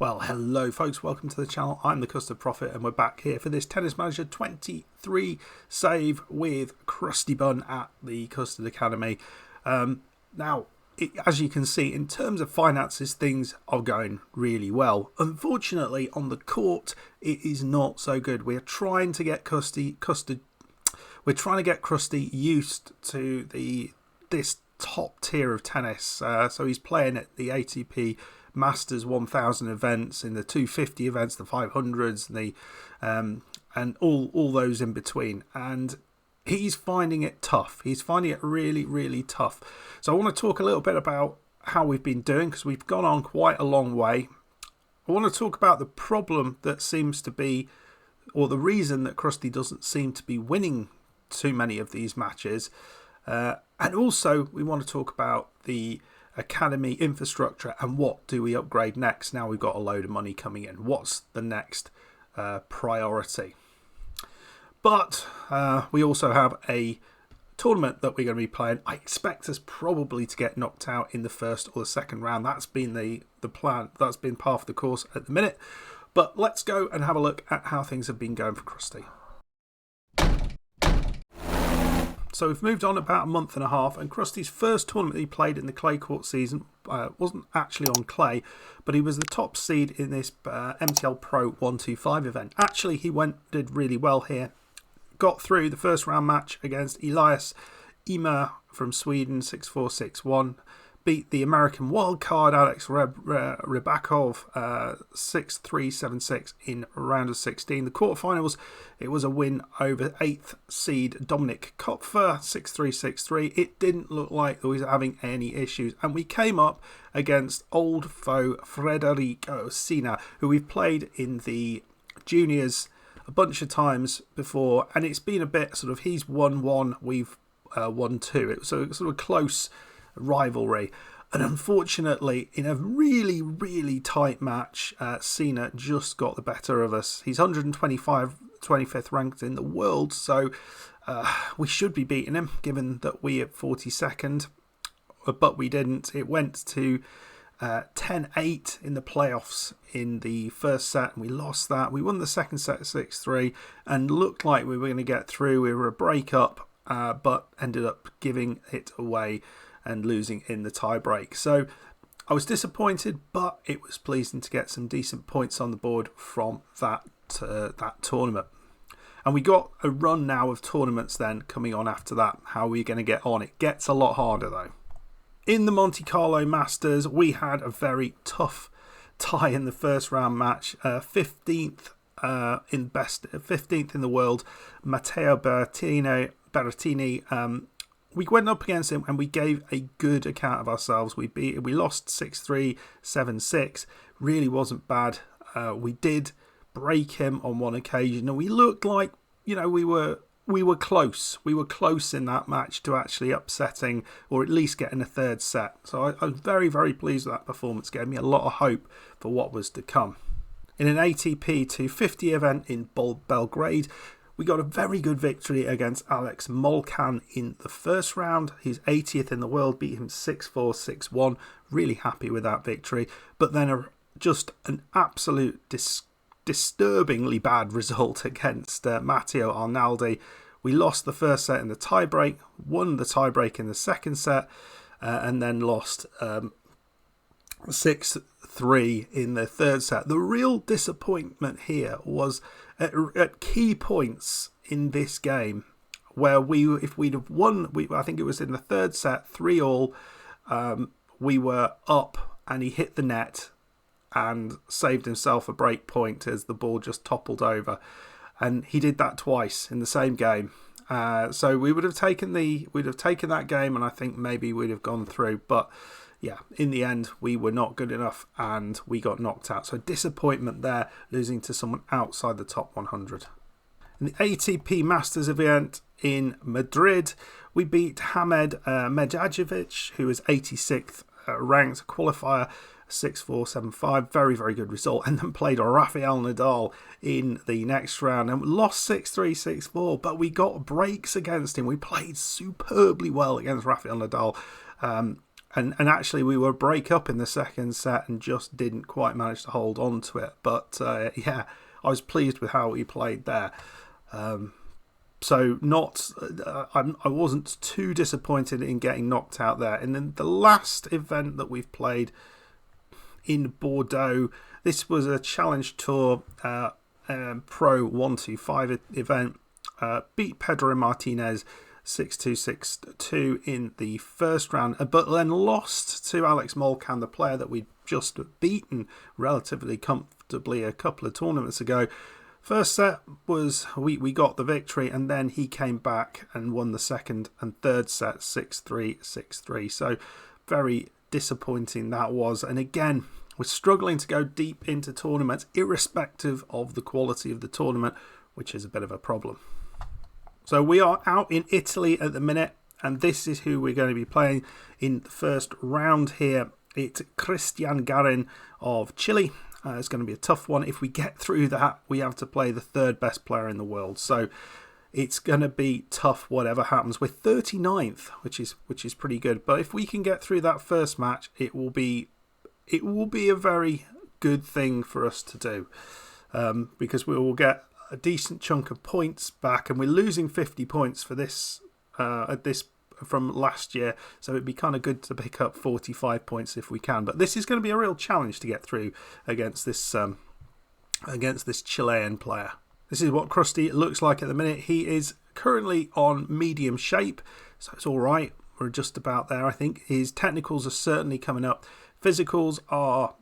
Well, hello folks, welcome to the channel. I'm the Custard Prophet and we're back here for this Tennis Manager 23 save with Crusty Bun at the Custard Academy. Now, as you can see, in terms of finances, things are going really well. Unfortunately, on the court, it is not so good. We're trying to get Crusty used to this top tier of tennis. So he's playing at the ATP Masters 1000 events, in the 250 events, the 500s, and all those in between, and he's finding it tough. He's finding it really tough. So I want to talk a little bit about how we've been doing, because we've gone on quite a long way. I want to talk about the problem that seems to be, or the reason that Crusty doesn't seem to be winning too many of these matches, and also we want to talk about the academy infrastructure and what do we upgrade next. Now we've got a load of money coming in. What's the next priority? But we also have a tournament that we're going to be playing. I expect us probably to get knocked out in the first or the second round. That's been the plan. That's been part of the course at the minute. But let's go and have a look at how things have been going for Crusty. So we've moved on about a month and a half, and Crusty's first tournament he played in the clay court season wasn't actually on clay, but he was the top seed in this MTL Pro 125 event. Actually, he did really well here. Got through the first round match against Elias Ymer from Sweden, 6-4, 6-1. Beat the American wildcard Alex Rybakov 6-3, 7-6 in round of 16. The quarterfinals, it was a win over 8th seed Dominik Kopfer, 6-3, 6-3. It didn't look like he was having any issues. And we came up against old foe Federico Sina, who we've played in the juniors a bunch of times before. And it's been a bit sort of, he's won one, we've won two. It was a sort of close rivalry, and unfortunately in a really tight match, Sina just got the better of us. He's 25th ranked in the world, so we should be beating him given that we at 42nd, but we didn't. It went to 10-8 in the playoffs in the first set, and we lost that. We won the second set 6-3 and looked like we were going to get through. We were a break up, but ended up giving it away and losing in the tie-break. So I was disappointed, but it was pleasing to get some decent points on the board from that tournament. And we got a run now of tournaments then coming on after that. How are we going to get on? It gets a lot harder though. In the Monte Carlo Masters, we had a very tough tie in the first round match. 15th in the world, Matteo Berrettini. We went up against him and we gave a good account of ourselves. We lost 6-3, 7-6. Really wasn't bad. We did break him on one occasion, and we looked like, you know, we were close. We were close in that match to actually upsetting or at least getting a third set. So I was very pleased with that performance. Gave me a lot of hope for what was to come. In an ATP 250 event in Belgrade, we got a very good victory against Alex Molcan in the first round. He's 80th in the world, beat him 6-4, 6-1. Really happy with that victory. But then just an absolute disturbingly bad result against Matteo Arnaldi. We lost the first set in the tiebreak, won the tiebreak in the second set, and then lost 6-3 in the third set. The real disappointment here was at key points in this game where if we'd have won, I think it was in the third set, 3-all, we were up and he hit the net and saved himself a break point as the ball just toppled over. And he did that twice in the same game. So we would have taken that game, and I think maybe we'd have gone through. But yeah, in the end, we were not good enough and we got knocked out. So disappointment there, losing to someone outside the top 100. In the ATP Masters event in Madrid, we beat Hamed Medjajevic, who is 86th ranked qualifier, 6-4, 7-5. Very good result. And then played Rafael Nadal in the next round and lost 6-3, 6-4. But we got breaks against him. We played superbly well against Rafael Nadal. And actually we were break up in the second set and just didn't quite manage to hold on to it. But yeah, I was pleased with how he played there. So I wasn't too disappointed in getting knocked out there. And then the last event that we've played in Bordeaux, this was a Challenge Tour Pro 125 event. Beat Pedro Martinez 6-2, 6-2 in the first round, but then lost to Alex Molcan, the player that we'd just beaten relatively comfortably a couple of tournaments ago. First set was we got the victory, and then he came back and won the second and third set 6-3, 6-3. So very disappointing that was. And again, we're struggling to go deep into tournaments, irrespective of the quality of the tournament, which is a bit of a problem. So we are out in Italy at the minute, and this is who we're going to be playing in the first round here. It's Cristian Garin of Chile. It's going to be a tough one. If we get through that, we have to play the third best player in the world. So it's going to be tough whatever happens. We're 39th, which is pretty good. But if we can get through that first match, it will be a very good thing for us to do, because we will get a decent chunk of points back, and we're losing 50 points for this from last year, so it'd be kind of good to pick up 45 points if we can. But this is going to be a real challenge to get through against this Chilean player. This is what Crusty looks like at the minute. He is currently on medium shape, so it's all right. We're just about there, I think. His technicals are certainly coming up. Physicals are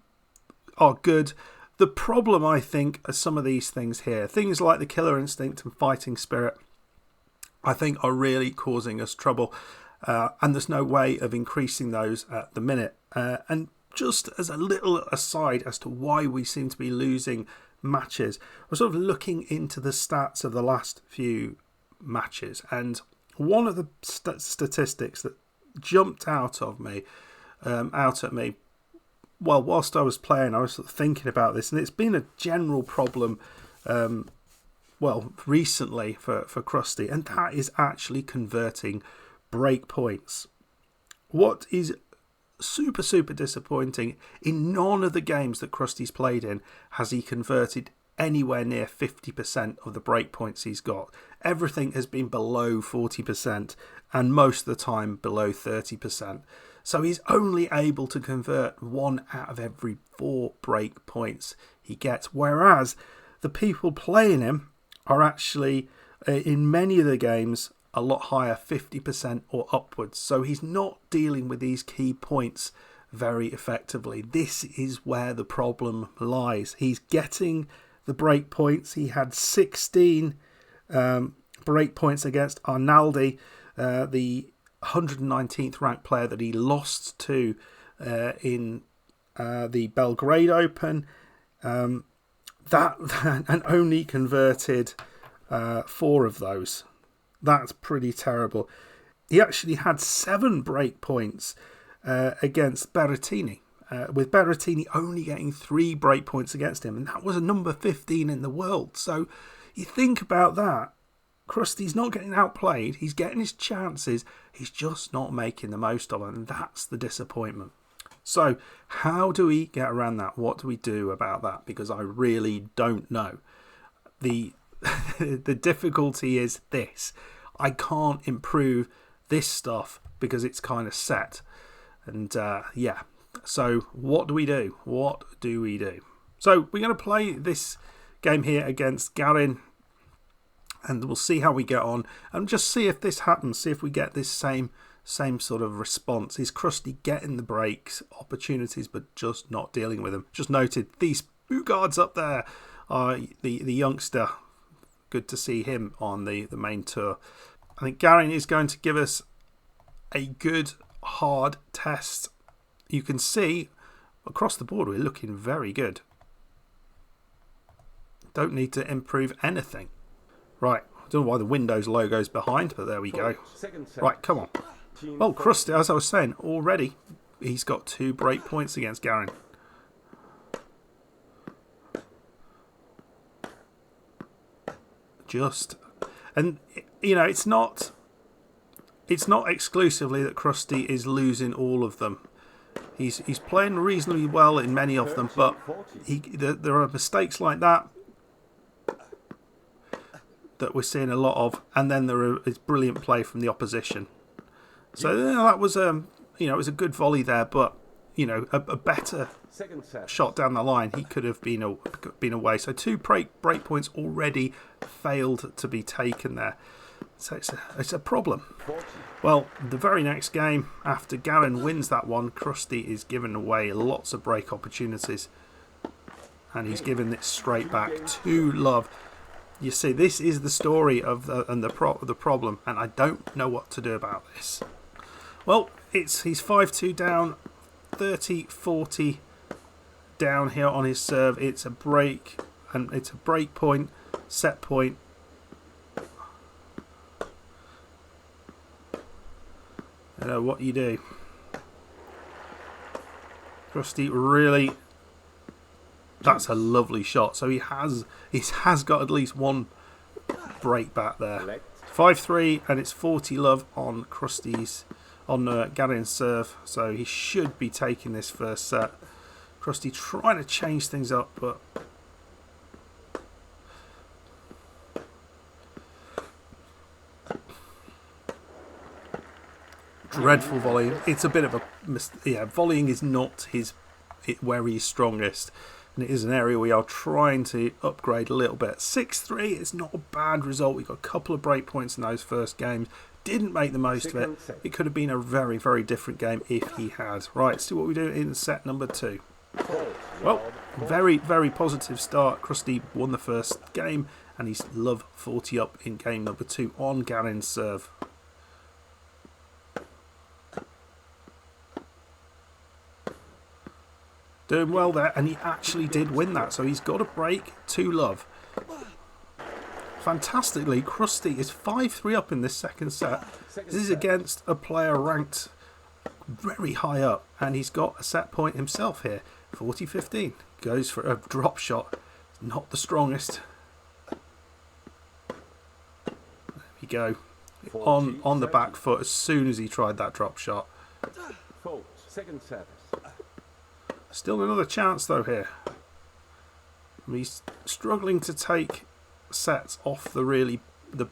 good. The problem, I think, are some of these things here. Things like the killer instinct and fighting spirit, I think, are really causing us trouble. And there's no way of increasing those at the minute. And just as a little aside as to why we seem to be losing matches, I was sort of looking into the stats of the last few matches. And one of the statistics that jumped out at me, well, whilst I was playing, I was sort of thinking about this, and it's been a general problem, recently for Crusty, and that is actually converting break points. What is super, super disappointing, in none of the games that Crusty's played in has he converted anywhere near 50% of the break points he's got. Everything has been below 40%, and most of the time below 30%. So he's only able to convert 1 out of every 4 break points he gets. Whereas the people playing him are actually, in many of the games, a lot higher, 50% or upwards. So he's not dealing with these key points very effectively. This is where the problem lies. He's getting the break points. He had 16 break points against Arnaldi, the 119th ranked player that he lost to in the Belgrade Open, and only converted 4 of those. That's pretty terrible. He actually had 7 break points against Berrettini, with Berrettini only getting 3 break points against him, and that was a number 15 in the world. So you think about that. Crusty's not getting outplayed. He's getting his chances. He's just not making the most of it, and that's the disappointment. So how do we get around that? What do we do about that? Because I really don't know. The difficulty is this. I can't improve this stuff because it's kind of set. And yeah. So what do we do? What do we do? So we're going to play this game here against Garin, and we'll see how we get on and just see if this happens, see if we get this same sort of response. Is Crusty getting the breaks opportunities but just not dealing with them? Just noted these boot guards up there are the youngster. Good to see him on the main tour. I think Garin is going to give us a good hard test. You can see across the board we're looking very good. Don't need to improve anything. Right, I don't know why the Windows logo's behind, but there we go. Right, come on. Well, Crusty, as I was saying, already he's got 2 break points against Garin. And, you know, it's not it's not exclusively that Crusty is losing all of them. He's playing reasonably well in many of them, but there are mistakes like that we're seeing a lot of, and then there is brilliant play from the opposition. So that was it was a good volley there, but a better shot down the line, he could have been away. So 2 break points already failed to be taken there. So it's a problem. Well, the very next game, after Garin wins that one, Crusty is giving away lots of break opportunities. And he's giving it straight back to Love. You see, this is the story of the problem, and I don't know what to do about this. Well, he's 5-2 down, 30-40 down here on his serve. It's a break, and it's a break point, set point. I know what you do. Crusty really, that's a lovely shot. So he has got at least one break back there. 5-3, and it's 40 love on Garin's serve. So he should be taking this first set. Crusty trying to change things up, but dreadful volley. It's a bit of a volleying is not where he's strongest, and it is an area we are trying to upgrade a little bit. 6-3 is not a bad result. We got a couple of break points in those first games. Didn't make the most of it. It could have been a very, very different game if he had. Right, let's see what we do in set number 2. Well, very, very positive start. Crusty won the first game, and he's Love 40 up in game number 2 on Garin's serve. Doing well there, and he actually did win that, so he's got a break to Love. Fantastically, Crusty is 5-3 up in this second set. This is against a player ranked very high up, and he's got a set point himself here. 40-15. Goes for a drop shot. Not the strongest. There we go. On the back foot as soon as he tried that drop shot. Second service. Still another chance though here. He's struggling to take sets off the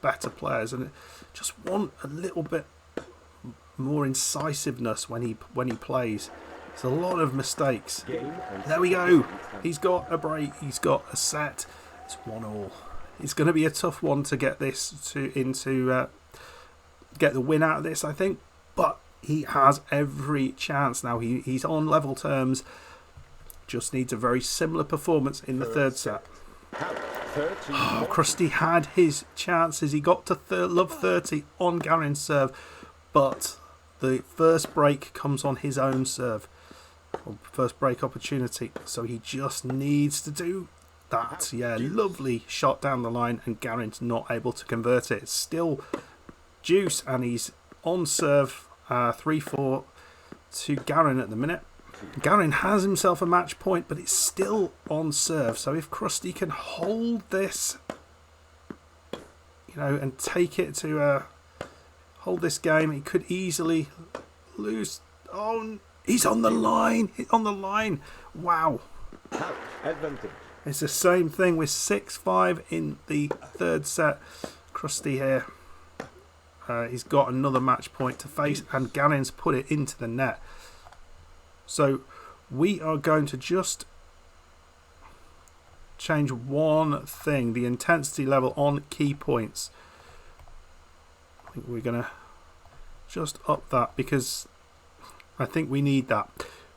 better players, and just want a little bit more incisiveness when he plays. There's a lot of mistakes. There we go. He's got a break. He's got a set. It's 1-1. It's going to be a tough one to get this get the win out of this, I think. But he has every chance now. He's on level terms. Just needs a very similar performance in the third set. Oh, Crusty had his chances. He got to Love 30 on Garin's serve, but the first break comes on his own serve. First break opportunity. So he just needs to do that. Yeah, lovely shot down the line, and Garin's not able to convert it. It's still juice, and he's on serve 3-4 to Garin at the minute. Garin has himself a match point, but it's still on serve. So if Crusty can hold this, and take it to hold this game, he could easily lose. Oh, he's on the line. He's on the line. Wow. Advantage. It's the same thing with 6-5 in the third set. Crusty here. He's got another match point to face, and Garin's put it into the net. So we are going to just change one thing, the intensity level on key points. I think we're going to just up that, because I think we need that.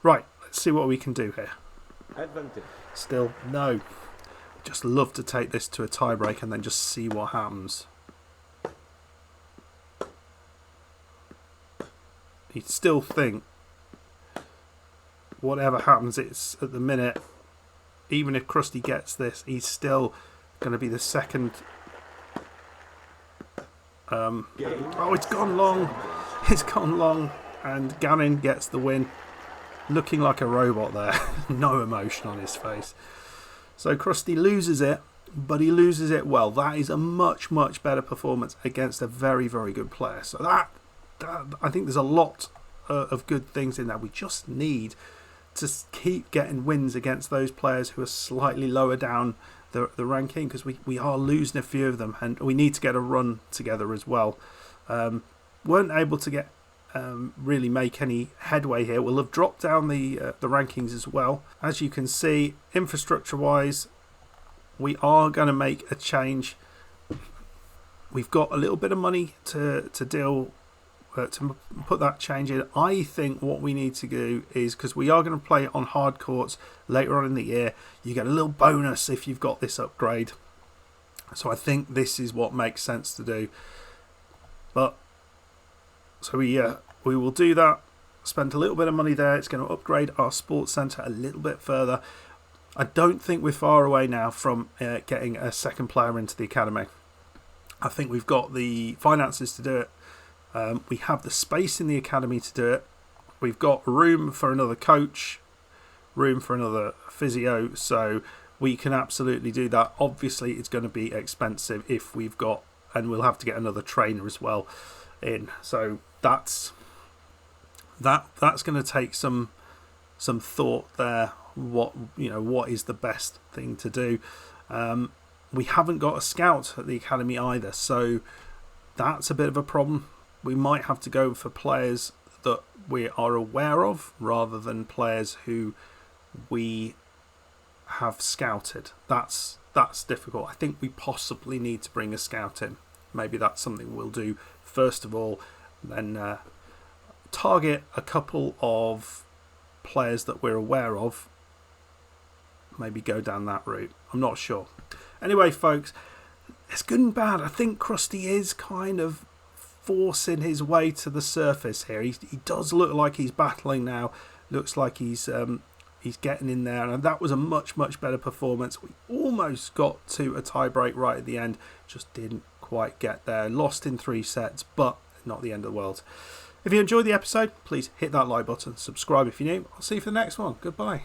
Right, let's see what we can do here. Advantage. Still, no. Just love to take this to a tiebreak and then just see what happens. You'd still think, whatever happens, it's at the minute, even if Crusty gets this, he's still going to be the second. Oh, it's gone long. It's gone long, and Garin gets the win. Looking like a robot there. No emotion on his face. So Crusty loses it, but he loses it well. That is a much, much better performance against a very, very good player. So I think there's a lot of good things in there. We just need to keep getting wins against those players who are slightly lower down the ranking, because we are losing a few of them, and we need to get a run together as well. Weren't able to get really make any headway here. We'll have dropped down the rankings as well. As you can see, infrastructure wise, we are going to make a change. We've got a little bit of money to deal to put that change in. I think what we need to do is, because we are going to play on hard courts later on in the year, you get a little bonus if you've got this upgrade. So I think this is what makes sense to do. But so we will do that. Spend a little bit of money there. It's going to upgrade our sports centre a little bit further. I don't think we're far away now from getting a second player into the academy. I think we've got the finances to do it. We have the space in the academy to do it. We've got room for another coach, room for another physio, so we can absolutely do that. Obviously, it's going to be expensive if we've got, and we'll have to get another trainer as well in. So that's going to take some thought there. What is the best thing to do? We haven't got a scout at the academy either, so that's a bit of a problem. We might have to go for players that we are aware of rather than players who we have scouted. That's difficult. I think we possibly need to bring a scout in. Maybe that's something we'll do first of all, then target a couple of players that we're aware of. Maybe go down that route. I'm not sure. Anyway, folks, it's good and bad. I think Crusty is kind of forcing his way to the surface here. He does look like he's battling now. Looks like he's getting in there, and that was a much better performance. We almost got to a tie break right at the end, just didn't quite get there. Lost in 3 sets, but not the end of the world. If you enjoyed the episode, please hit that like button, subscribe if you're new. I'll see you for the next one. Goodbye.